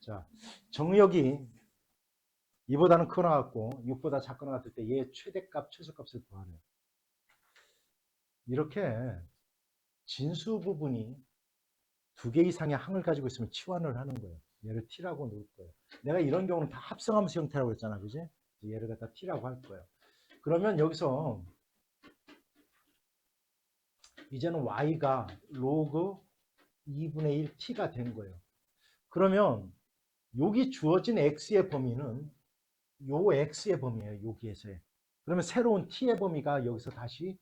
자, 정역이 2보다는 크거나 같고 6보다 작거나 같을 때 얘의 최대값, 최소값을 구하래요. 이렇게 진수 부분이 2개 이상의 항을 가지고 있으면 치환을 하는 거예요. 얘를 t라고 놓을 거예요. 내가 이런 경우는 다 합성함수 형태라고 했잖아, 그지? 얘를 갖다 t라고 할 거예요. 그러면 여기서 이제는 y가 로그 2분의 1 t가 된 거예요. 그러면 여기 주어진 x의 범위는 요 x의 범위예요. 여기에서의. 그러면 새로운 t의 범위가 여기서 다시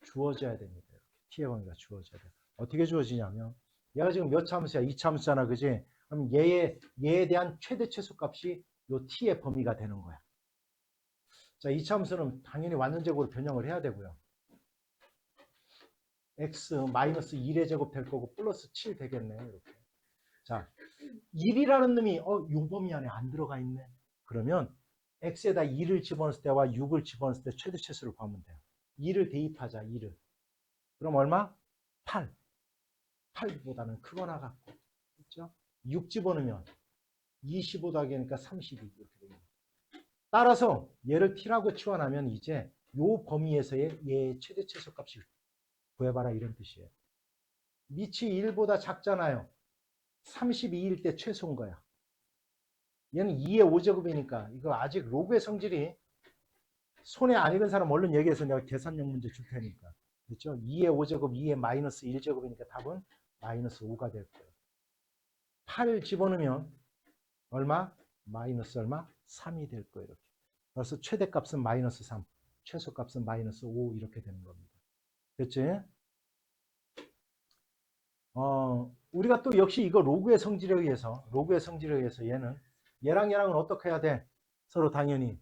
주어져야 됩니다. 이렇게 t의 범위가 주어져야 돼요. 어떻게 주어지냐면 얘가 지금 몇 차함수야? 2차함수잖아, 그지? 그럼 얘에 대한 최대 최소값이 요 t의 범위가 되는 거야. 자, 2차함수는 당연히 완전제곱으로 변형을 해야 되고요. x 마이너스 1의 제곱 될 거고 플러스 7 되겠네. 이렇게. 자, 1이라는 놈이 요 범위 안에 안 들어가 있네. 그러면 x에다 2를 집어넣을 때와 6을 집어넣을 때 최대 최소를 구하면 돼요. 2를 대입하자. 2를. 그럼 얼마? 8. 8보다는 크거나 같고. 그렇죠? 6 집어넣으면 25 더하기니까 32 이렇게 됩니다. 따라서 얘를 t라고 치환하면 이제 요 범위에서의 얘의 최대 최소값이 구해봐라 이런 뜻이에요. 밑이 1보다 작잖아요. 32일 때 최소인 거야. 얘는 2의 5제곱이니까 이거 아직 로그의 성질이 손에 안 익은 사람 얼른 얘기해서 내가 계산력 문제 줄 테니까. 그렇죠? 2의 5제곱, 2의 마이너스 1제곱이니까 답은 마이너스 5가 될 거예요. 8을 집어넣으면 얼마? 마이너스 얼마? 3이 될 거예요. 이렇게. 그래서 최대값은 마이너스 3, 최소값은 마이너스 5 이렇게 되는 겁니다. 됐지? 우리가 또 역시 이거 로그의 성질에 의해서 얘랑 얘랑은 어떻게 해야 돼? 서로 당연히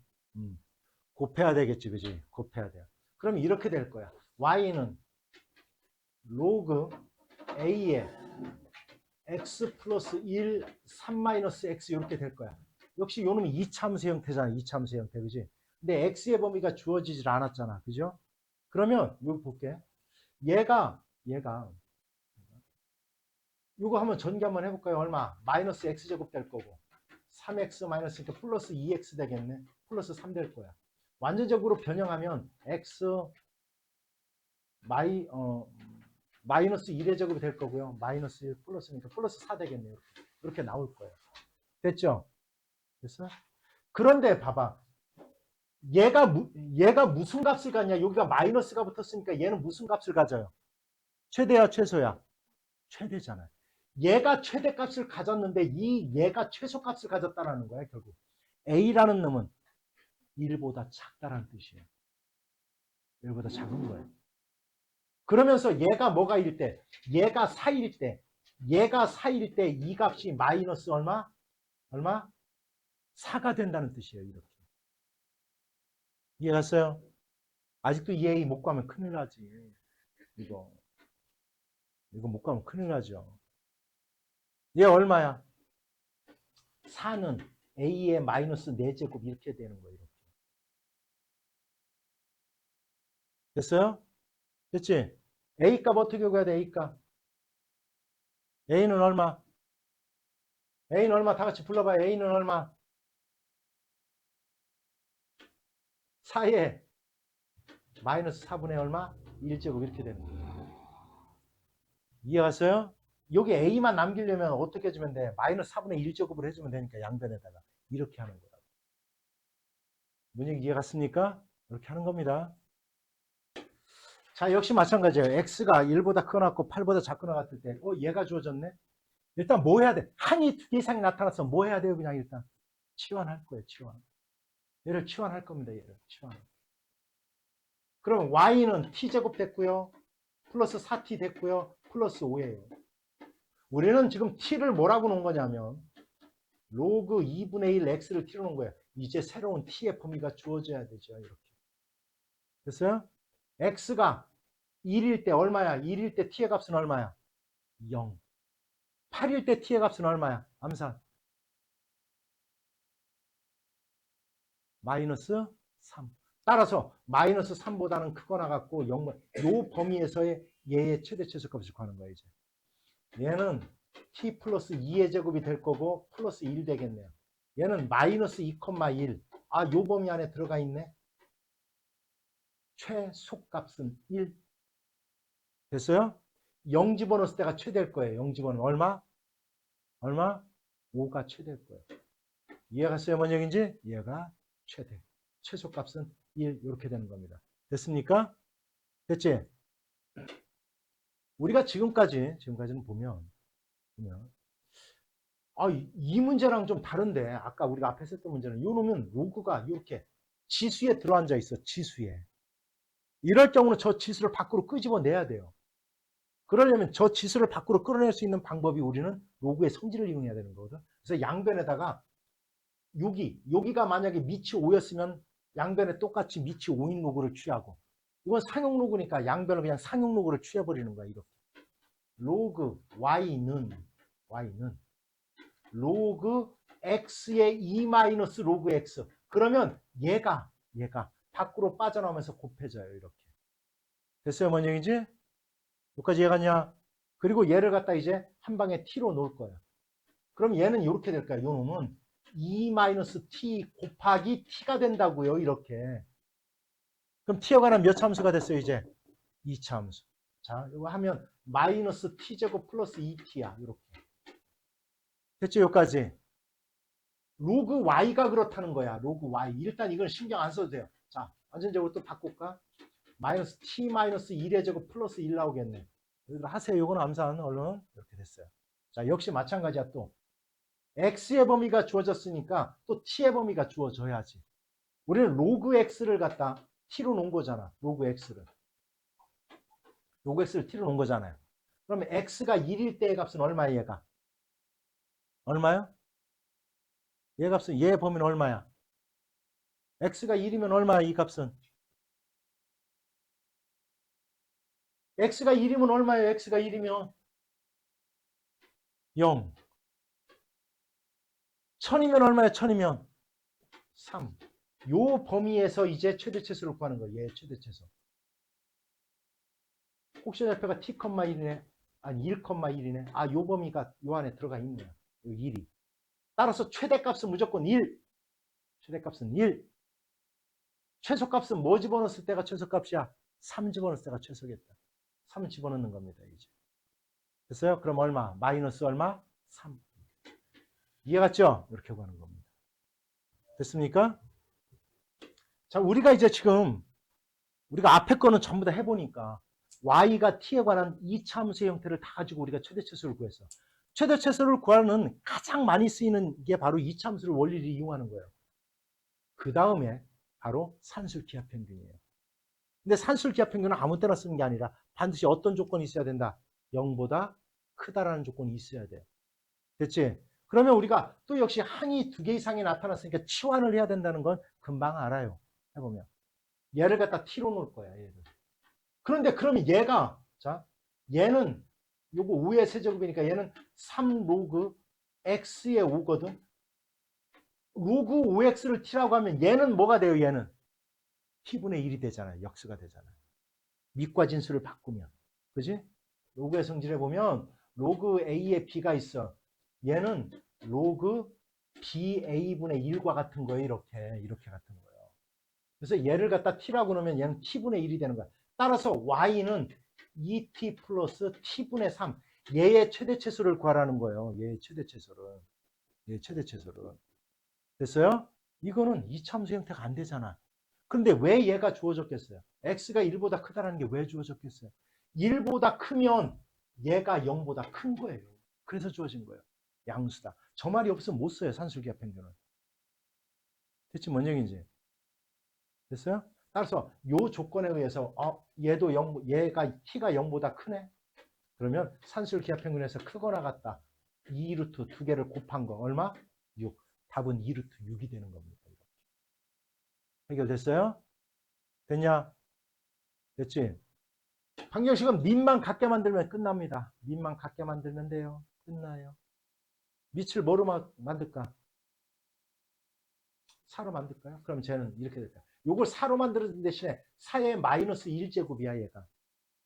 곱해야 되겠지, 그지? 곱해야 돼요. 그럼 이렇게 될 거야. y는 로그 a의 x 플러스 1, 3 마이너스 x 이렇게 될 거야. 역시 요 놈이 2차함수 형태잖아. 2차함수 형태, 그지? 근데 x의 범위가 주어지질 않았잖아. 그죠? 그러면 여기 볼게. 얘가 이거 한번 전개 한번 해볼까요? 얼마? 마이너스 x제곱 될 거고 3x 마이너스니까 플러스 2x 되겠네. 플러스 3 될 거야. 완전적으로 변형하면 x 마이너스 1의 제곱이 될 거고요. 마이너스 1 플러스니까 플러스 4 되겠네요. 이렇게 나올 거예요. 됐죠? 됐어? 그런데 봐봐. 얘가 무슨 값을 갖냐? 여기가 마이너스가 붙었으니까 얘는 무슨 값을 가져요? 최대야, 최소야? 최대잖아요. 얘가 최대값을 가졌는데 얘가 최소값을 가졌다라는 거야, 결국. A라는 놈은 1보다 작다라는 뜻이에요. 1보다 작은 거예요. 그러면서 얘가 뭐가 일 때? 얘가 4일 때 이 값이 마이너스 얼마? 4가 된다는 뜻이에요, 이렇게. 이해갔어요? 아직도 이 A 못 가면 큰일 나지. 이거 못 가면 큰일 나죠. 얘 얼마야? 4는 A의 마이너스 4제곱 이렇게 되는 거예요. 이렇게. 됐어요? 됐지? A값 어떻게 구해야 돼? A값. A는 얼마? A는 얼마? 다 같이 불러봐요. A는 얼마? 4에 마이너스 4분의 얼마? 1제곱 이렇게 되는 거예요. 이해갔어요? 여기 A만 남기려면 어떻게 해주면 돼? 마이너스 4분의 1제곱을 해주면 되니까 양변에다가 이렇게 하는 거라고. 문제 이해갔습니까? 이렇게 하는 겁니다. 자, 역시 마찬가지예요. x가 1보다 크거나 같고 8보다 작거나 같을 때 얘가 주어졌네? 일단 뭐 해야 돼? 한이 2개 이상이 나타났으면 뭐 해야 돼요? 그냥 일단 치환할 거예요. 치환. 얘를 치환할 겁니다. 얘를 치환. 그럼 y는 t제곱 됐고요. 플러스 4t 됐고요. 플러스 5예요. 우리는 지금 t를 뭐라고 놓은 거냐면 로그 2분의 1 x를 t로 놓은 거예요. 이제 새로운 t의 범위가 주어져야 되죠. 이렇게. 됐어요? x가 1일 때 얼마야? 1일 때 t의 값은 얼마야? 0. 8일 때 t의 값은 얼마야? 암산. 마이너스 3. 따라서 마이너스 3보다는 크거나 같고 0, 요 범위에서의 얘의 최대 최소값을 구하는 거예요. 이제. 얘는 t 플러스 2의 제곱이 될 거고 플러스 1 되겠네요. 얘는 마이너스 2,1. 아, 요 범위 안에 들어가 있네. 최소값은 1. 됐어요? 0 집어넣었을 때가 최대일 거예요. 0 집어넣으면 얼마? 얼마? 5가 최대일 거예요. 이해가 갔어요? 뭔 얘기인지? 얘가 최대. 최소값은 1. 이렇게 되는 겁니다. 됐습니까? 됐지? 우리가 지금까지는 보면, 이 문제랑 좀 다른데, 아까 우리가 앞에 했던 문제는, 요 놈은 로그가 이렇게 지수에 들어앉아 있어, 지수에. 이럴 경우는 저 지수를 밖으로 끄집어내야 돼요. 그러려면 저 지수를 밖으로 끌어낼 수 있는 방법이 우리는 로그의 성질을 이용해야 되는 거거든. 그래서 양변에다가 여기가 만약에 밑이 5였으면 양변에 똑같이 밑이 5인 로그를 취하고, 이건 상용 로그니까 양변을 그냥 상용 로그를 취해버리는 거야, 이렇게. 로그 y는 로그 x의 2 마이너스 로그 x. 그러면 얘가 밖으로 빠져나오면서 곱해져요, 이렇게. 됐어요? 뭔 얘기인지? 여기까지 이해갔냐? 그리고 얘를 갖다 이제 한 방에 t로 놓을 거야. 그럼 얘는 이렇게 될 거야. 요 놈은 2-t 곱하기 t가 된다고요, 이렇게. 그럼 t에 관한 몇 참수가 됐어요, 이제? 2참수. 자, 이거 하면 마이너스 t제곱 플러스 2t야, 이렇게. 됐죠, 여기까지? 로그 y가 그렇다는 거야, 로그 y. 일단 이건 신경 안 써도 돼요. 자, 완전적으로 또 바꿀까? 마이너스 t 마이너스 1의 제곱 플러스 1 나오겠네. 여기다 하세요. 요거는 암산 얼른 이렇게 됐어요. 자, 역시 마찬가지야. 또 x의 범위가 주어졌으니까 또 t의 범위가 주어져야지. 우리는 로그 x를 갖다 t로 놓은 거잖아. 로그 x를 t로 놓은 거잖아요. 그러면 x가 1일 때의 값은 얼마야, 얘가? 얼마요? 얘 값은, 얘 범위는 얼마야? x가 1이면 얼마야, 이 값은? x가 1이면 얼마예요? x가 1이면 0. 1000이면 얼마야? 1000이면 3. 요 범위에서 이제 최대체수를 구하는 거예요. 얘 최대체수. 꼭지좌표가 t,1이네. 아니 1,1이네. 아, 요 범위가 요 안에 들어가 있네요. 요 1이. 따라서 최대값은 무조건 1. 최대값은 1. 최소값은 뭐 집어넣었을 때가 최소값이야? 3 집어넣었을 때가 최소겠다. 3 집어넣는 겁니다, 이제. 됐어요? 그럼 얼마? 마이너스 얼마? 3. 이해갔죠? 이렇게 구하는 겁니다. 됐습니까? 자, 우리가 이제 지금 우리가 앞에 거는 전부 다 해보니까 y가 t에 관한 이 참수의 형태를 다 가지고 우리가 최대체수를 구했어. 최대체수를 구하는 가장 많이 쓰이는 게 바로 이 참수를 원리를 이용하는 거예요. 그 다음에 바로 산술기하평균이에요. 근데 산술기하평균은 아무 때나 쓰는 게 아니라 반드시 어떤 조건이 있어야 된다? 0보다 크다라는 조건이 있어야 돼요. 됐지? 그러면 우리가 또 역시 항이 2개 이상이 나타났으니까 치환을 해야 된다는 건 금방 알아요. 해보면. 얘를 갖다 t로 놓을 거야, 얘를. 그런데 그러면 얘가, 자, 얘는 요거 5의 세제곱이니까 얘는 3 로그 x의 5거든. 로그 5x를 t라고 하면 얘는 뭐가 돼요, 얘는? t분의 1이 되잖아요. 역수가 되잖아요. 밑과 진수를 바꾸면. 그지? 로그의 성질에 보면 로그 a의 b가 있어. 얘는 로그 ba분의 1과 같은 거예요. 이렇게 같은 거예요. 그래서 얘를 갖다 t라고 놓으면 얘는 t분의 1이 되는 거야. 따라서 y는 2t 플러스 t분의 3. 얘의 최대체수를 구하라는 거예요. 얘의 최대체수를. 됐어요? 이거는 이참수 형태가 안 되잖아. 그런데 왜 얘가 주어졌겠어요? x가 1보다 크다는 게 왜 주어졌겠어요? 1보다 크면 얘가 0보다 큰 거예요. 그래서 주어진 거예요. 양수다. 저 말이 없으면 못 써요. 산술기하평균은. 대체 뭔 얘기인지. 됐어요? 따라서 요 조건에 의해서 얘도 0, 얘가 t가 0보다 크네. 그러면 산술기하평균에서 크거나 같다. 2루트 두 개를 곱한 거 얼마? 6. 답은 2루트 6이 되는 겁니다. 해결됐어요? 됐냐? 됐지? 방정식은 밑만 같게 만들면 끝납니다. 밑만 같게 만들면 돼요. 끝나요. 밑을 뭐로 만들까? 4로 만들까요? 그럼 쟤는 이렇게 될까요? 요걸 4로 만드는 대신에 4의 마이너스 1제곱이야, 얘가.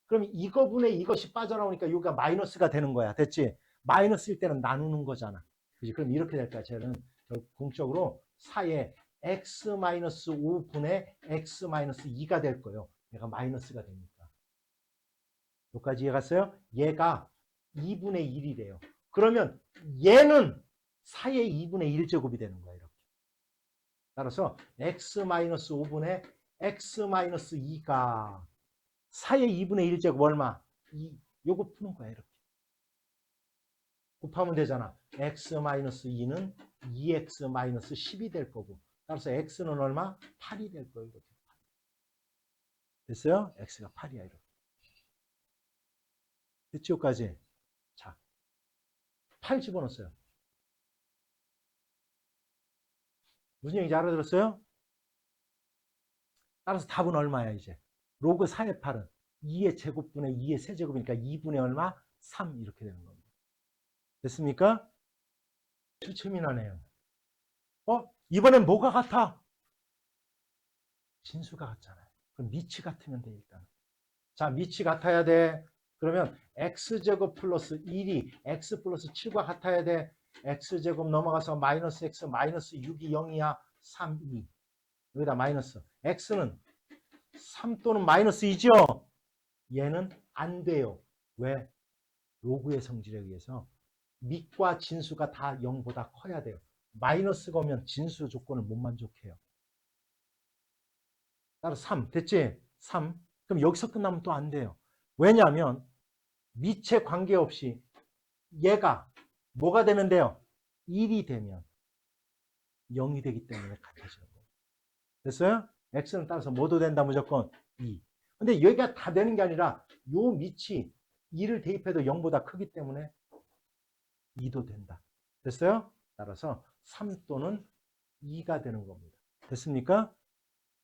그럼 이거분의 이것이 빠져나오니까 여기가 마이너스가 되는 거야. 됐지? 마이너스일 때는 나누는 거잖아. 그지? 그럼 이렇게 될 거야. 쟤는 공적으로 4에 x-5분의 x-2가 될 거예요. 얘가 마이너스가 되니까. 여기까지 이해갔어요? 얘가 2분의 1이래요. 그러면 얘는 4의 2분의 1제곱이 되는 거예요. 이렇게. 따라서 x-5분의 x-2가 4의 2분의 1제곱 얼마? 2. 요거 푸는 거야. 이렇게. 곱하면 되잖아. x-2는 2x-10이 될 거고. 따라서 x는 얼마? 8이 될 거예요. 이렇게. 됐어요? x가 8이야. 이렇게. 됐죠? 여기까지. 자, 8 집어넣었어요. 무슨 얘기인지 알아들었어요? 따라서 답은 얼마야 이제? 로그 4의 8은 2의 제곱분의 2의 세제곱이니까 2분의 얼마? 3 이렇게 되는 겁니다. 됐습니까? 재미나네요. 이번엔 뭐가 같아? 진수가 같잖아요. 그럼 미치 같으면 돼 일단. 자, 미치 같아야 돼. 그러면 x제곱 플러스 1이 x 플러스 7과 같아야 돼. x제곱 넘어가서 마이너스 x 마이너스 6이 0이야. 3, 2. 여기다 마이너스. x는 3 또는 마이너스 2죠? 얘는 안 돼요. 왜? 로그의 성질에 의해서 밑과 진수가 다 0보다 커야 돼요. 마이너스가 오면 진수 조건을 못 만족해요. 따라서 3. 됐지? 3. 그럼 여기서 끝나면 또 안 돼요. 왜냐하면 밑에 관계없이 얘가 뭐가 되면 돼요? 1이 되면 0이 되기 때문에 같아지는 거예요. 됐어요? x는 따라서 뭐도 된다 무조건 2. 근데 여기가 다 되는 게 아니라 요 밑이 2를 대입해도 0보다 크기 때문에 2도 된다. 됐어요? 따라서 3 또는 2가 되는 겁니다. 됐습니까?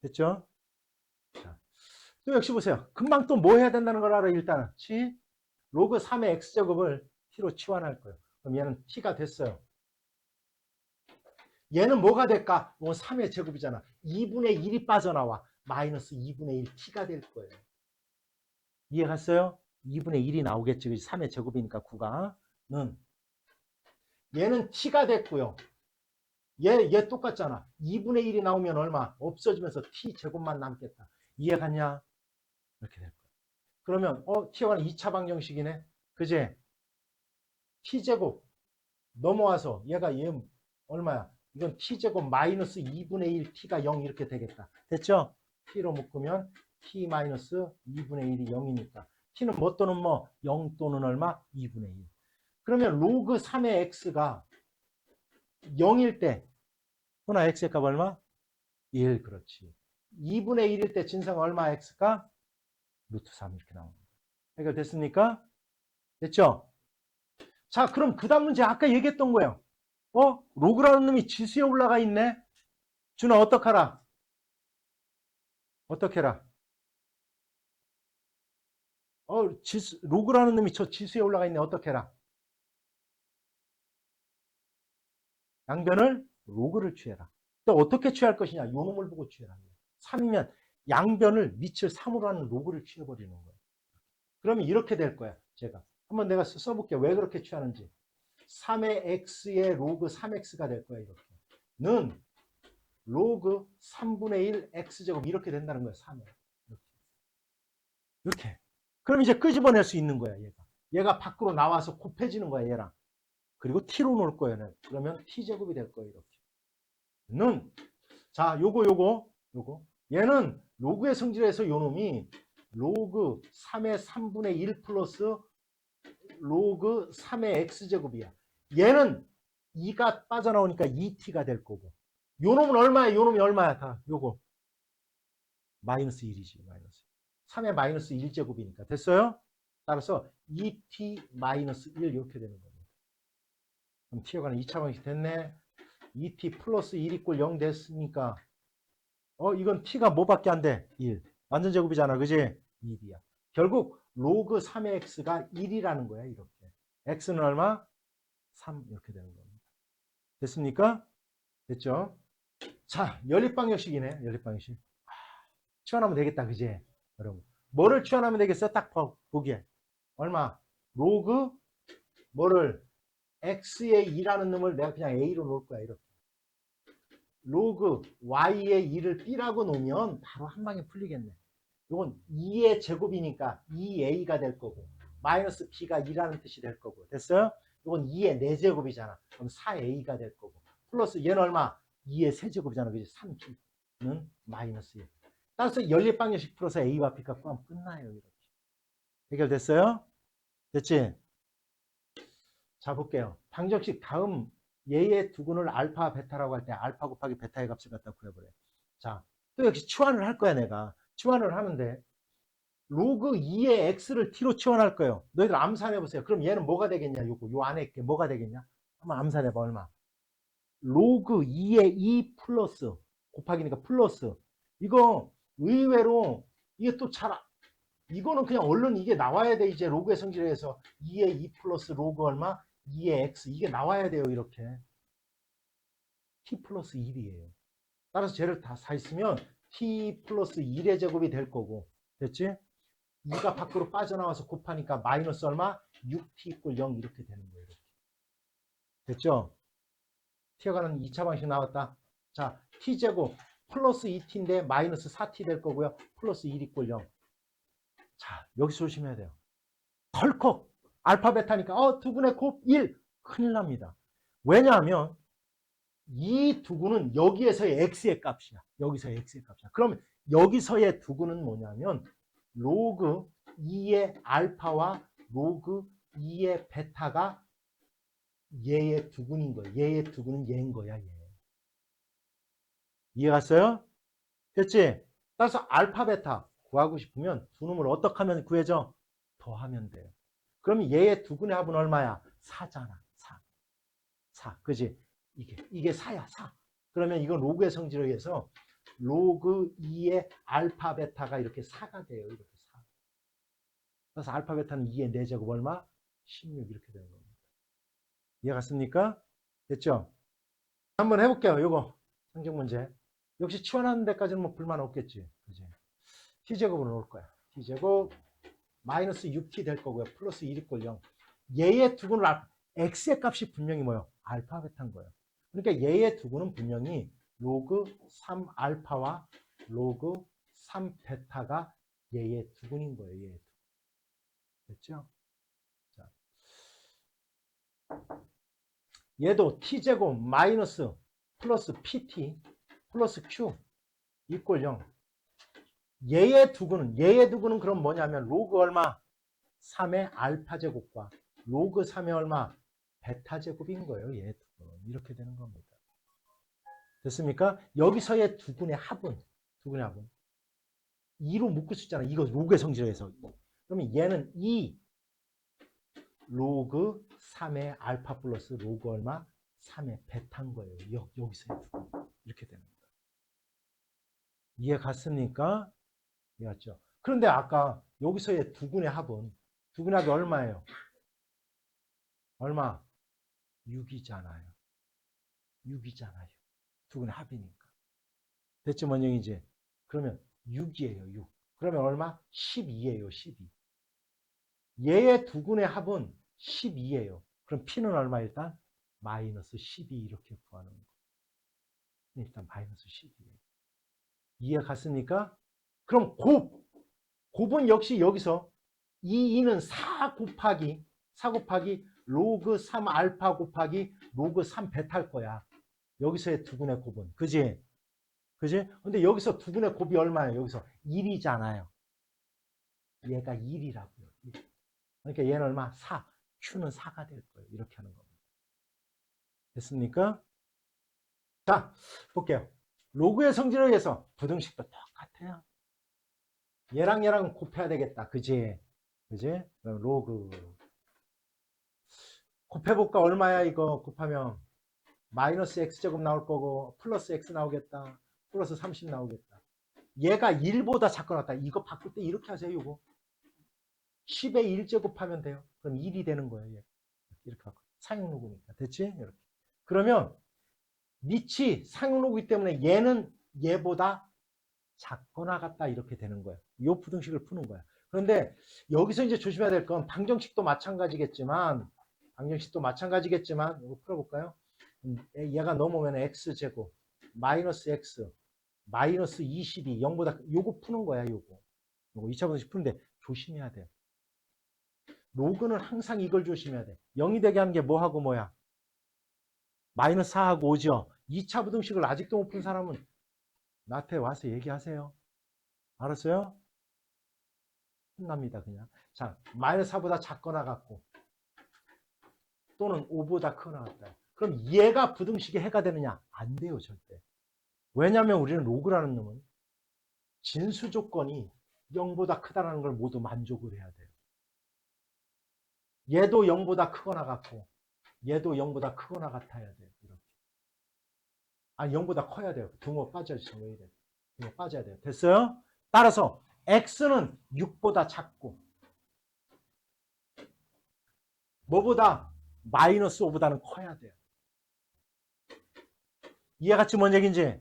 됐죠? 자, 또 역시 보세요. 금방 또 뭐 해야 된다는 걸 알아 일단은. 로그 3의 x제곱을 t로 치환할 거예요. 그럼 얘는 t가 됐어요. 얘는 뭐가 될까? 이건 3의 제곱이잖아. 2분의 1이 빠져나와. 마이너스 2분의 1 t가 될 거예요. 이해갔어요? 2분의 1이 나오겠지. 3의 제곱이니까 9가는. 얘는 t가 됐고요. 얘 똑같잖아. 2분의 1이 나오면 얼마? 없어지면서 t제곱만 남겠다. 이해갔냐? 이렇게 될 거야. 그러면 t와 관한 2차 방정식이네. 그제? t제곱 넘어와서 얘가 얘 얼마야? 이건 t제곱 마이너스 2분의 1 t가 0 이렇게 되겠다. 됐죠? t로 묶으면 t 마이너스 2분의 1이 0이니까 t는 뭐 또는 뭐 0 또는 얼마? 2분의 1. 그러면 로그 3의 x가 0일 때 호나 x의 값 얼마? 1. 그렇지. 2분의 1일 때 진수가 얼마 x가? 루트 3 이렇게 나옵니다. 해결됐습니까? 됐죠? 자, 그럼 그 다음 문제 아까 얘기했던 거예요. 로그라는 놈이 지수에 올라가 있네. 준아 어떡하라? 어떡해라? 로그라는 놈이 저 지수에 올라가 있네. 어떡해라? 양변을 로그를 취해라. 또 어떻게 취할 것이냐? 요 놈을 보고 취해라. 3이면 양변을 밑을 3으로 하는 로그를 취해버리는 거예요. 그러면 이렇게 될 거야. 제가 한번 내가 써볼게요. 왜 그렇게 취하는지. 3의 x의 로그 3x가 될 거야. 이렇게. 는 로그 3분의 1 x제곱 이렇게 된다는 거야. 3에. 이렇게. 그럼 이제 끄집어낼 수 있는 거야. 얘가 밖으로 나와서 곱해지는 거야. 얘랑. 그리고 t로 놓을 거예요. 그러면 t제곱이 될 거예요. 이렇게. 는 자, 요거. 얘는 로그의 성질에서 요 놈이 로그 3의 3분의 1 플러스 로그 3의 x제곱이야. 얘는 2가 빠져나오니까 2t가 될 거고. 요 놈은 얼마야? 요 놈이 얼마야? 다 요거. 마이너스 1이지. 마이너스. 3의 마이너스 1제곱이니까. 됐어요? 따라서 2t 마이너스 1 이렇게 되는 겁니다. 그럼 t에 관한 2차 방식 됐네. 2t 플러스 1 이꼴 0 됐으니까 이건 t가 뭐밖에 안 돼? 1. 완전 제곱이잖아. 그지? 1이야. 결국 로그 3의 x가 1이라는 거야. 이렇게. x는 얼마? 3 이렇게 되는 겁니다. 됐습니까? 됐죠? 자, 연립방정식이네. 연립방정식. 치환하면 되겠다. 그지? 여러분. 뭐를 치환하면 되겠어? 딱 보기에. 얼마? 로그 뭐를 x의 2라는 놈을 내가 그냥 a로 놓을 거야. 이렇게. 로그 y의 2를 b라고 놓으면 바로 한 방에 풀리겠네. 이건 2의 제곱이니까 2a가 될 거고 마이너스 b가 2라는 뜻이 될 거고. 됐어요? 이건 2의 4제곱이잖아. 그럼 4a가 될 거고. 플러스 얘는 얼마? 2의 세제곱이잖아. 그지? 3b는 마이너스 1. 따라서 연립방정식 풀어서 a와 b가 구하면 끝나요. 이렇게. 해결됐어요? 됐지? 자, 볼게요. 방정식 다음 얘의 두근을 알파, 베타라고 할 때 알파 곱하기 베타의 값을 갖다 구해보래. 자, 또 역시 치환을 할 거야, 내가. 치환을 하는데 로그 2의 x를 t로 치환할 거예요. 너희들 암산해보세요. 그럼 얘는 뭐가 되겠냐? 요 안에 있게 뭐가 되겠냐? 한번 암산해봐, 얼마? 로그 2의 2 플러스 곱하기니까 플러스. 이거 의외로 이게 또 잘 이거는 그냥 얼른 이게 나와야 돼. 이제 로그의 성질에서 2의 2 플러스 로그 얼마? 2의 x 이게 나와야 돼요. 이렇게 t 플러스 1이에요. 따라서 쟤를 다 있으면 t 플러스 1의 제곱이 될 거고. 됐지? 2가 밖으로 빠져나와서 곱하니까 마이너스 얼마? 6t 이꼴 0 이렇게 되는 거예요. 이렇게. 됐죠? 튀어가는 2차 방식 나왔다. 자, t제곱 플러스 2t인데 마이너스 4t 될 거고요. 플러스 1 이꼴 0. 자, 여기서 조심해야 돼요. 덜컥 알파 베타니까 두근의 곱 1. 큰일 납니다. 왜냐하면 이 두근은 여기에서의 x의 값이야. 여기서의 x의 값이야. 그러면 여기서의 두근은 뭐냐면 로그 2의 알파와 로그 2의 베타가 얘의 두근인 거야. 얘의 두근은 얘인 거야. 얘. 이해 갔어요? 됐지? 따라서 알파 베타 구하고 싶으면 두 놈을 어떻게 하면 구해져? 더하면 돼요. 그러면 얘의 두근의 합은 얼마야? 4잖아. 4. 4. 그지? 이게 4야. 4. 그러면 이건 로그의 성질에 의해서 로그 2의 알파 베타가 이렇게 4가 돼요. 이렇게 4. 그래서 알파 베타는 2의 4제곱 얼마? 16 이렇게 되는 겁니다. 이해 갔습니까? 됐죠? 한번 해볼게요. 요거 성적 문제. 역시 치환하는 데까지는 뭐 불만 없겠지. 그지? t제곱으로 놓을 거야. t제곱 마이너스 6t 될 거고요. 플러스 1 이꼴 0. 얘의 두근을 x의 값이 분명히 뭐예요? 알파 베타인 거예요. 그러니까 얘의 두근은 분명히 로그 3 알파와 로그 3 베타가 얘의 두근인 거예요. 얘의 두근. 됐죠? 자. 얘도 t제곱 마이너스 플러스 pt 플러스 q 이꼴 0. 얘의 두근은 그럼 뭐냐면 로그 얼마? 3의 알파 제곱과 로그 3의 얼마? 베타 제곱인 거예요. 얘의 두근. 이렇게 되는 겁니다. 됐습니까? 여기서의 두근의 합은 2로 묶을 수 있잖아. 이거 로그의 성질에서. 그러면 얘는 2 로그 3의 알파 플러스 로그 얼마? 3의 베타인 거예요. 여기서의 두근. 이렇게 되는 거예요. 이해 갔습니까? 이해갔죠? 그런데 아까 여기서의 두근의 합이 얼마예요? 얼마? 6이잖아요. 6이잖아요. 두근의 합이니까. 됐죠, 원영이지? 그러면 6이에요, 6. 그러면 얼마? 12예요, 12. 얘의 두근의 합은 12예요. 그럼 P는 얼마 일단? 마이너스 12 이렇게 구하는 거. 일단 마이너스 12예요. 이해 갔습니까? 그럼 곱은 역시 여기서 이 2는 4 곱하기 로그 3 알파 곱하기 로그 3 베타일 거야. 여기서의 두근의 곱은. 그지? 그지? 근데 여기서 두근의 곱이 얼마예요? 여기서 1이잖아요. 얘가 1이라고요. 1. 그러니까 얘는 얼마? 4. Q는 4가 될 거예요. 이렇게 하는 겁니다. 됐습니까? 자, 볼게요. 로그의 성질에 의해서 부등식도 똑같아요. 얘랑 곱해야 되겠다. 그지? 그지? 그럼 로그. 곱해볼까? 얼마야, 이거 곱하면? 마이너스 x제곱 나올 거고, 플러스 x 나오겠다. 플러스 30 나오겠다. 얘가 1보다 작거나 이거 바꿀 때 이렇게 하세요, 이거. 10의 1제곱하면 돼요. 그럼 1이 되는 거예요, 얘. 이렇게 바꿔. 상용로그니까. 됐지? 이렇게. 그러면 밑이 상용로그이기 때문에 얘는 얘보다 작거나 같다 이렇게 되는 거예요. 이 부등식을 푸는 거야. 그런데 여기서 이제 조심해야 될 건 방정식도 마찬가지겠지만 방정식도 마찬가지겠지만 이거 풀어볼까요? 얘가 넘어오면 x제곱 마이너스 x 마이너스 22 0보다 요거 푸는 거야. 요거 2차 방정식 푸는데 조심해야 돼. 로그는 항상 이걸 조심해야 돼. 0이 되게 하는 게 뭐하고 뭐야? 마이너스 4하고 5죠. 2차 부등식을 아직도 못 푼 사람은 나한테 와서 얘기하세요. 알았어요? 혼납니다 그냥. 자, 마이너스 4보다 작거나 같고 또는 5보다 크거나 같다. 그럼 얘가 부등식의 해가 되느냐? 안 돼요 절대. 왜냐하면 우리는 로그라는 놈은 진수 조건이 0보다 크다는 걸 모두 만족을 해야 돼요. 얘도 0보다 크거나 같고 얘도 0보다 크거나 같아야 돼요. 이렇게. 아니 0보다 커야 돼요. 등호 빠져야지. 왜 이래? 등호 빠져야 돼요. 됐어요? 따라서 x는 6보다 작고 뭐보다 마이너스 5보다는 커야 돼요. 이해같이 뭔 얘기인지.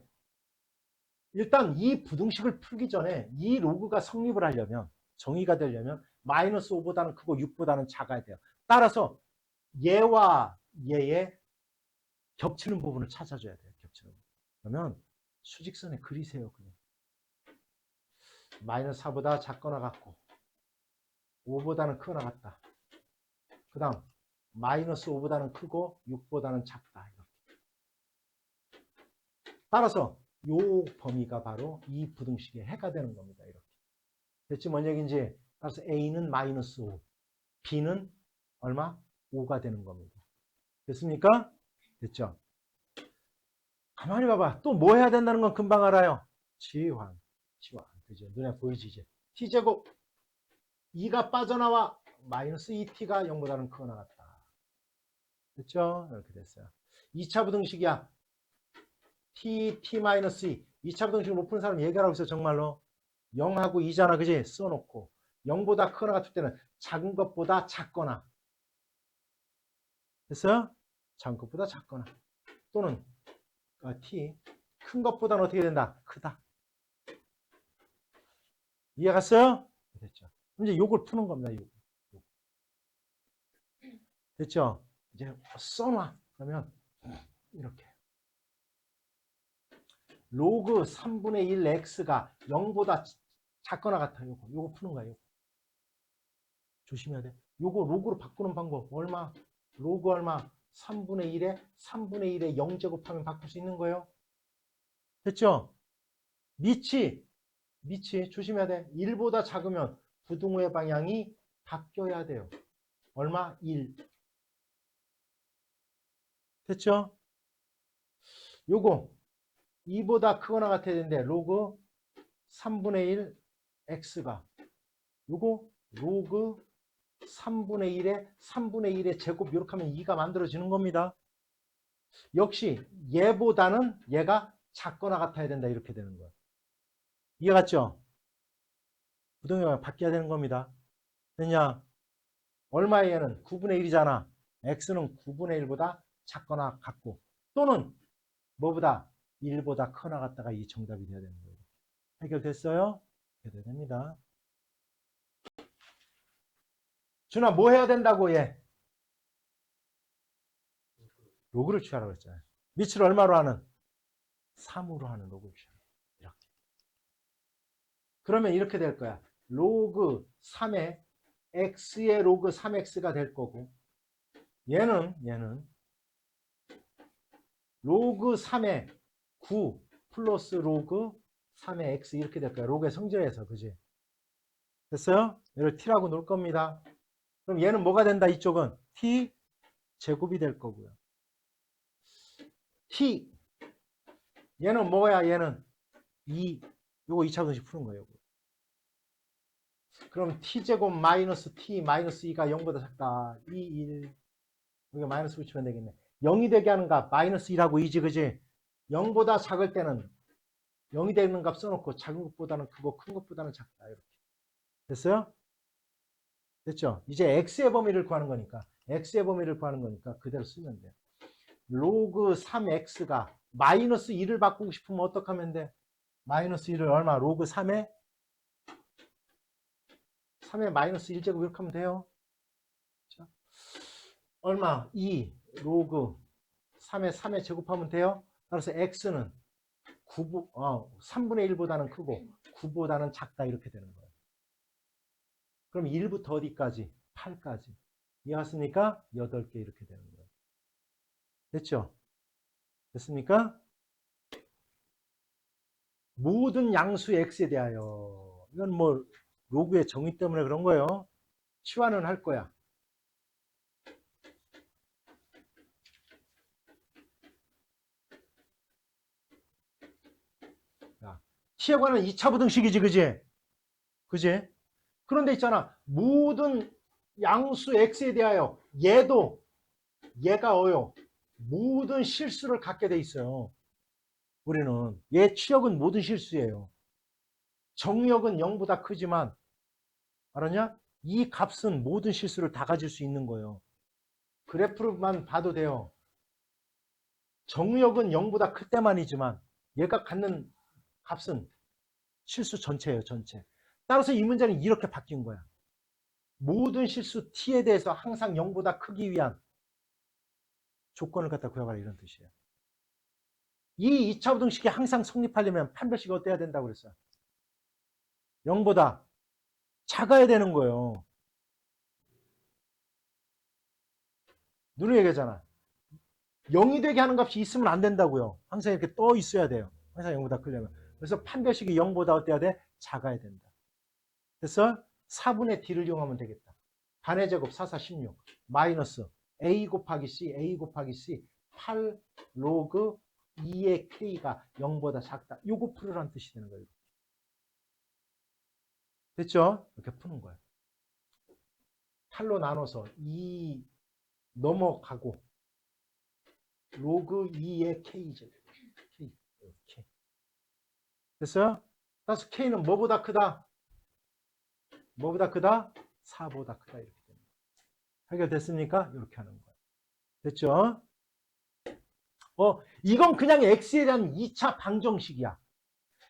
일단 이 부등식을 풀기 전에 이 로그가 성립을 하려면 정의가 되려면 마이너스 5보다는 크고 6보다는 작아야 돼요. 따라서 얘와 얘의 겹치는 부분을 찾아줘야 돼요. 겹치는 부분. 그러면 수직선에 그리세요. 그냥. 마이너스 4보다 작거나 같고 5보다는 크거나 같다. 그 다음 마이너스 5보다는 크고 6보다는 작다. 이렇게. 따라서 요 범위가 바로 이 부등식의 해가 되는 겁니다. 이렇게. 대체 뭔 얘기인지. 따라서 A는 마이너스 5, B는 얼마? 5가 되는 겁니다. 됐습니까? 됐죠? 가만히 봐봐. 또 뭐 해야 된다는 건 금방 알아요. 치환. 그죠? 눈에 보이지 이제. T제곱 2가 빠져나와 마이너스 2T가 0보다는 크거나 같다. 됐죠? 이렇게 됐어요. 2차 부등식이야. T-2 2차 부등식을 못 푸는 사람 얘기하라고 있어 정말로. 0하고 2잖아 그지? 써놓고 0보다 크거나 같을 때는 작은 것보다 작거나. 됐어요? 작은 것보다 작거나 또는 T 큰 것보다는 어떻게 된다? 크다. 이해 갔어요? 됐죠? 이제 요걸 푸는 겁니다. 요거. 됐죠? 이제 써놔. 그러면 이렇게 로그 3분의 1 x가 0보다 작거나 같아. 요거 푸는 거야. 요거. 조심해야 돼. 요거 로그로 바꾸는 방법 얼마? 로그 얼마? 3분의 1에 0제곱하면 바꿀 수 있는 거예요. 됐죠? 미치 조심해야 돼. 1보다 작으면 부등호의 방향이 바뀌어야 돼요. 얼마? 1. 됐죠? 요거 2보다 크거나 같아야 되는데 로그 3분의 1 x가 요거 로그 3분의 1의 제곱 이렇게 하면 2가 만들어지는 겁니다. 역시 얘보다는 얘가 작거나 같아야 된다. 이렇게 되는 거예요. 이해 갔죠? 부등호가 바뀌어야 되는 겁니다. 됐냐? 얼마의 얘는 9분의 1이잖아. x는 9분의 1보다 작거나 같고 또는 뭐보다 1보다 크거나 같다가 이 정답이 돼야 되는 거예요. 해결됐어요? 해결돼야 됩니다. 준아 뭐 해야 된다고 얘? 로그를 취하라고 했잖아요. 미치를 얼마로 하는? 3으로 하는 로그를 취하라. 이렇게. 그러면 이렇게 될 거야. 로그 3에 x의 로그 3x가 될 거고 얘는 로그 3에 9 플러스 로그 3의 x 이렇게 될 거야. 로그의 성질에서. 그지? 됐어요? 얘를 t라고 놓을 겁니다. 그럼 얘는 뭐가 된다? 이쪽은 t 제곱이 될 거고요. t 얘는 뭐야? 얘는 2. 요거 2차 분식 푸는 거예요. 그럼 t제곱 마이너스 t 마이너스 2가 0보다 작다. 2, 1. 여기 마이너스 붙이면 되겠네. 0이 되게 하는 값 마이너스 1하고 2지 그지? 0보다 작을 때는 0이 되는 값 써놓고 작은 것보다는 크고 큰 것보다는 작다. 이렇게. 됐어요? 됐죠? 이제 x의 범위를 구하는 거니까 그대로 쓰면 돼요. 로그 3x가 마이너스 1을 바꾸고 싶으면 어떻게 하면 돼? 마이너스 1을 얼마? 로그 3에 마이너스 1제곱 이렇게 하면 돼요. 얼마? 2 로그 3에 3에 제곱하면 돼요. 따라서 x는 3분의 1보다는 크고 9보다는 작다 이렇게 되는 거예요. 그럼 1부터 어디까지? 8까지. 이해왔습니까? 8개 이렇게 되는 거예요. 됐죠? 됐습니까? 모든 양수 x에 대하여. 이건 뭐 로그의 정의 때문에 그런 거예요. 치환은 할 거야. t에 관한 2차 부등식이지, 그지? 그지? 그런데 있잖아. 모든 양수 x에 대하여 얘가 모든 실수를 갖게 돼 있어요. 우리는 얘 취역은 모든 실수예요. 정역은 0보다 크지만 알았냐? 이 값은 모든 실수를 다 가질 수 있는 거예요. 그래프만 봐도 돼요. 정역은 0보다 클 때만이지만 얘가 갖는 값은 실수 전체예요, 전체. 따라서 이 문제는 이렇게 바뀐 거야. 모든 실수 t에 대해서 항상 0보다 크기 위한 조건을 갖다 구해봐라 이런 뜻이에요. 이 2차 부등식이 항상 성립하려면 판별식이 어때야 된다고 그랬어요? 0보다 작아야 되는 거예요. 누누이 얘기하잖아. 0이 되게 하는 값이 있으면 안 된다고요. 항상 이렇게 떠 있어야 돼요. 항상 0보다 크려면. 그래서 판별식이 0보다 어때야 돼? 작아야 된다. 그래서 4분의 d를 이용하면 되겠다. 반의 제곱 4, 4, 16 마이너스 a 곱하기 c 8 로그 2의 k가 0보다 작다. 요거 풀으라는 뜻이 되는 거예요. 됐죠? 이렇게 푸는 거예요. 8로 나눠서 2 넘어가고 로그 2의 k제곱. K. 됐어요? 따라서 k는 뭐보다 크다? 뭐보다 크다? 4보다 크다. 이렇게 됩니다. 해결됐습니까? 이렇게 하는 거예요. 됐죠? 이건 그냥 x에 대한 2차 방정식이야.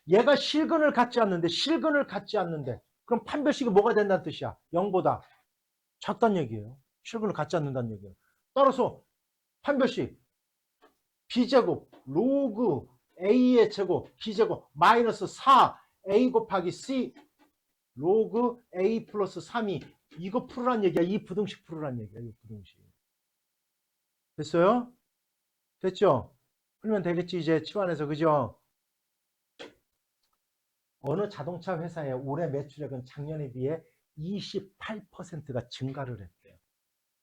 얘가 실근을 갖지 않는데 그럼 판별식이 뭐가 된다는 뜻이야? 0보다 작다는 얘기예요. 실근을 갖지 않는다는 얘기예요. 따라서 판별식 b제곱 로그 a의 제곱 b제곱 마이너스 4a 곱하기 c 로그 a 플러스 3이 이거 풀으란 얘기야. 이 부등식 풀으란 얘기야. 이 부등식. 됐어요? 됐죠? 풀면 되겠지 이제 치환해서. 그죠? 어느 자동차 회사의 올해 매출액은 작년에 비해 28%가 증가를 했대요.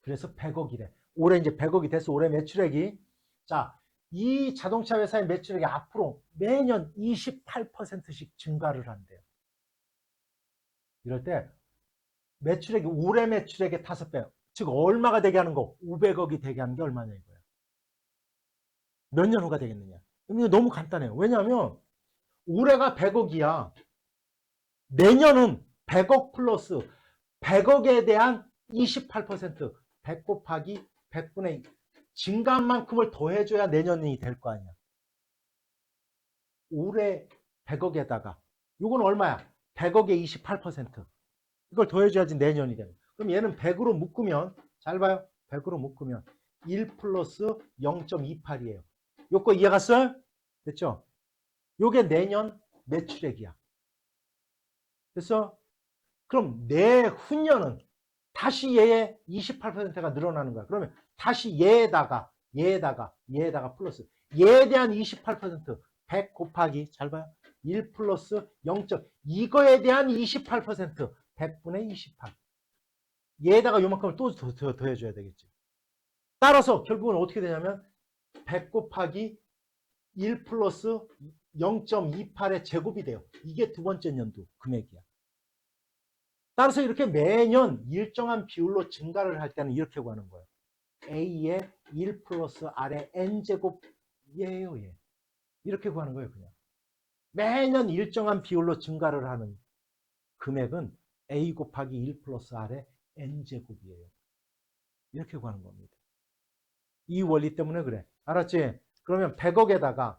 그래서 100억이래. 올해 이제 100억이 돼서 올해 매출액이. 자, 이 자동차 회사의 매출액이 앞으로 매년 28%씩 증가를 한대요. 이럴 때 매출액이 올해 매출액의 5배, 즉 얼마가 되게 하는 거? 500억이 되게 하는 게 얼마냐 이거야. 몇 년 후가 되겠느냐. 이거 너무 간단해요. 왜냐하면 올해가 100억이야. 내년은 100억 플러스 100억에 대한 28% 100 곱하기 100분의 증가한 만큼을 더해줘야 내년이 될 거 아니야. 올해 100억에다가 이건 얼마야? 100억에 28% 이걸 더해줘야지 내년이 되는. 그럼 얘는 100으로 묶으면 잘 봐요. 100으로 묶으면 1 플러스 0.28이에요. 요거 이해갔어요? 됐죠? 요게 내년 매출액이야. 그래서 그럼 내후년은 다시 얘의 28%가 늘어나는 거야. 그러면 다시 얘에다가 플러스 얘에 대한 28% 100 곱하기 잘 봐요. 1 플러스 0. 이거에 대한 28% 100분의 28. 얘에다가 요만큼을 또 더해줘야 되겠지. 따라서 결국은 어떻게 되냐면 100 곱하기 1 플러스 0.28의 제곱이 돼요. 이게 두 번째 연도 금액이야. 따라서 이렇게 매년 일정한 비율로 증가를 할 때는 이렇게 구하는 거예요. A의 1 플러스 R의 N제곱이에요. 얘. 이렇게 구하는 거예요. 그냥. 매년 일정한 비율로 증가를 하는 금액은 A 곱하기 1 플러스 R의 N제곱이에요. 이렇게 구하는 겁니다. 이 원리 때문에 그래. 알았지? 그러면 100억에다가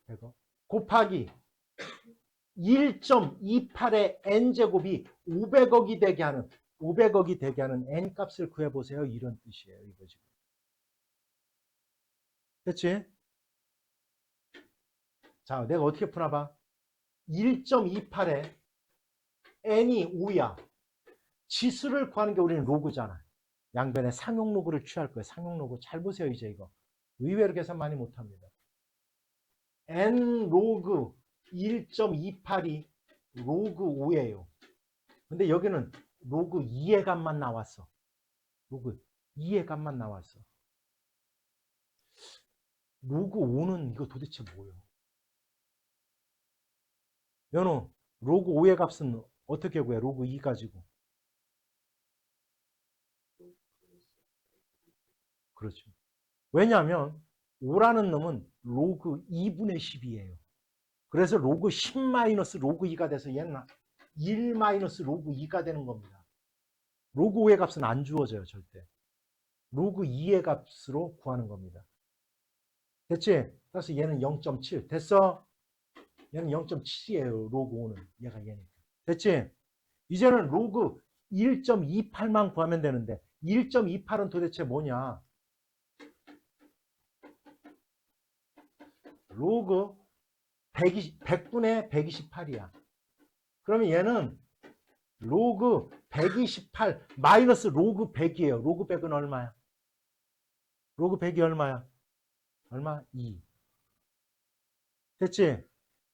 100억 곱하기 1.28의 n제곱이 500억이 되게 하는 500억이 되게 하는 n 값을 구해보세요. 이런 뜻이에요. 이거 지금. 됐지? 자, 내가 어떻게 푸나봐. 1.28에 n이 5야. 지수를 구하는 게 우리는 로그잖아. 양변에 상용 로그를 취할 거예요. 상용 로그. 잘 보세요, 이제 이거. 의외로 계산 많이 못합니다. n 로그 1.28이 로그 5예요. 근데 여기는 로그 2의 값만 나왔어. 로그 2의 값만 나왔어. 로그 5는 이거 도대체 뭐예요? 연호, 로그 5의 값은 어떻게 구해? 로그 2 가지고. 그렇죠. 왜냐하면 5라는 놈은 로그 2분의 10이에요. 그래서 로그 10 마이너스 로그 2가 돼서 얘는 1 마이너스 로그 2가 되는 겁니다. 로그 5의 값은 안 주어져요, 절대. 로그 2의 값으로 구하는 겁니다. 됐지? 그래서 얘는 0.7. 됐어? 얘는 0.7이에요, 로그 5는. 얘가 얘니까. 됐지? 이제는 로그 1.28만 구하면 되는데 1.28은 도대체 뭐냐? 로그 100분의 128이야. 그러면 얘는 로그 128 마이너스 로그 100이에요. 로그 100은 얼마야? 로그 100이 얼마야? 얼마? 2. 됐지?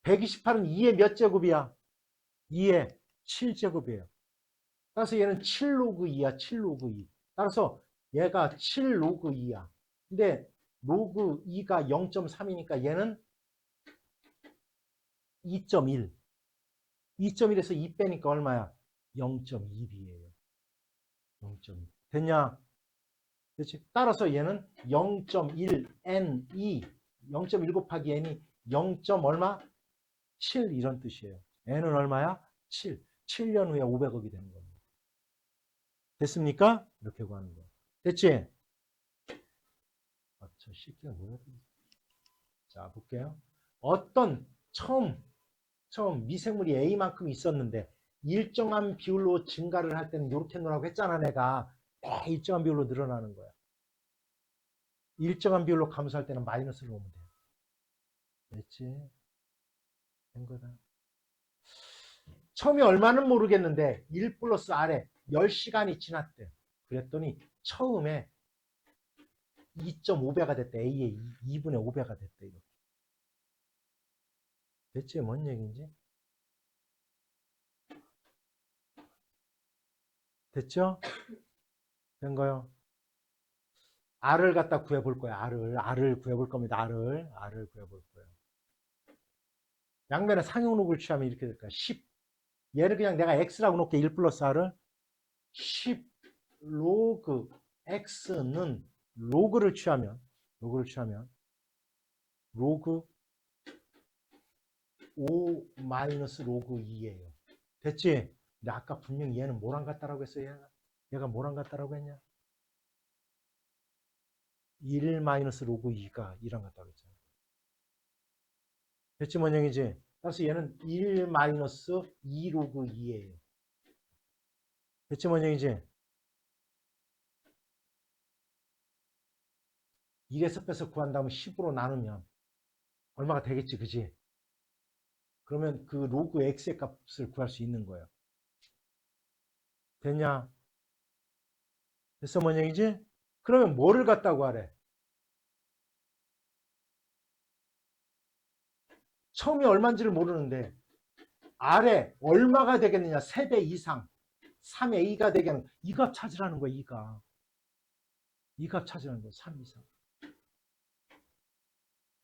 128은 2의 몇 제곱이야? 2의 7제곱이에요. 따라서 얘는 7로그 2야. 7로그 2. 따라서 얘가 7로그 2야. 근데 로그 2가 0.3이니까 얘는 2.1. 2.1에서 2 빼니까 얼마야? 0.2b예요. 0.2. 됐냐? 그렇지? 따라서 얘는 0.1n2 0.1 곱하기 n이 0. 얼마? 7 이런 뜻이에요. n은 얼마야? 7. 7년 후에 500억이 되는 겁니다. 됐습니까? 이렇게 구하는 거예요. 됐지? 아, 저 새끼가 뭐야? 자, 볼게요. 어떤 처음 미생물이 A만큼 있었는데 일정한 비율로 증가를 할 때는 이렇게 놓으라고 했잖아, 내가. 일정한 비율로 늘어나는 거야. 일정한 비율로 감소할 때는 마이너스를 놓으면 돼요. 됐지? 된 거다. 처음에 얼마는 모르겠는데 1 플러스 R에 10시간이 지났대. 그랬더니 처음에 2.5배가 됐대. A의 2분의 5배가 됐대. 이렇게. 대체 뭔 얘기인지? 됐죠? 된 거요. R을 갖다 구해볼 거야. R을 구해볼 겁니다. R을 구해볼 거예요. 양면에 상용록을 취하면 이렇게 될 거야. 10. 얘를 그냥 내가 X라고 놓을게. 1 플러스 R을. 10 로그 X는 로그를 취하면 로그 5 마이너스 로그 2예요. 됐지? 근데 아까 분명히 얘는 뭐랑 같다라고 했어요? 얘가 뭐랑 같다라고 했냐? 1 마이너스 로그 2가 2랑 같다고 했잖아. 됐지? 뭔 얘기지? 따라서 얘는 1 마이너스 2 로그 2예요. 됐지? 뭔 얘기지? 1에서 빼서 구한 다음에 10으로 나누면 얼마가 되겠지? 그지? 그러면 그 로그 x의 값을 구할 수 있는 거예요. 됐냐? 됐어? 뭔 얘기지? 그러면 뭐를 갖다고 하래? 처음이 얼마인지를 모르는데 아래 얼마가 되겠느냐? 3배 이상 3a가 되겠는 이 값 찾으라는 거야. 이 값 찾으라는 거야. 3 이상.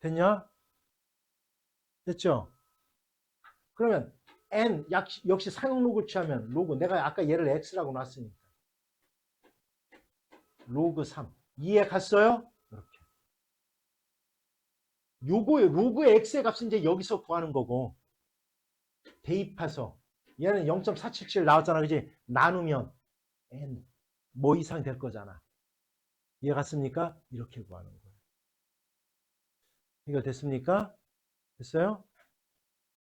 됐냐? 됐죠? 그러면 n 역시 상용 로그 취하면 로그 내가 아까 얘를 x라고 놨으니까 로그 3 이해 갔어요? 이렇게. 요거의 로그의 x의 값은 이제 여기서 구하는 거고 대입해서 얘는 0.477 나왔잖아. 그지? 나누면 n 뭐 이상 될 거잖아. 이해 갔습니까? 이렇게 구하는 거예요. 이거 됐습니까? 됐어요?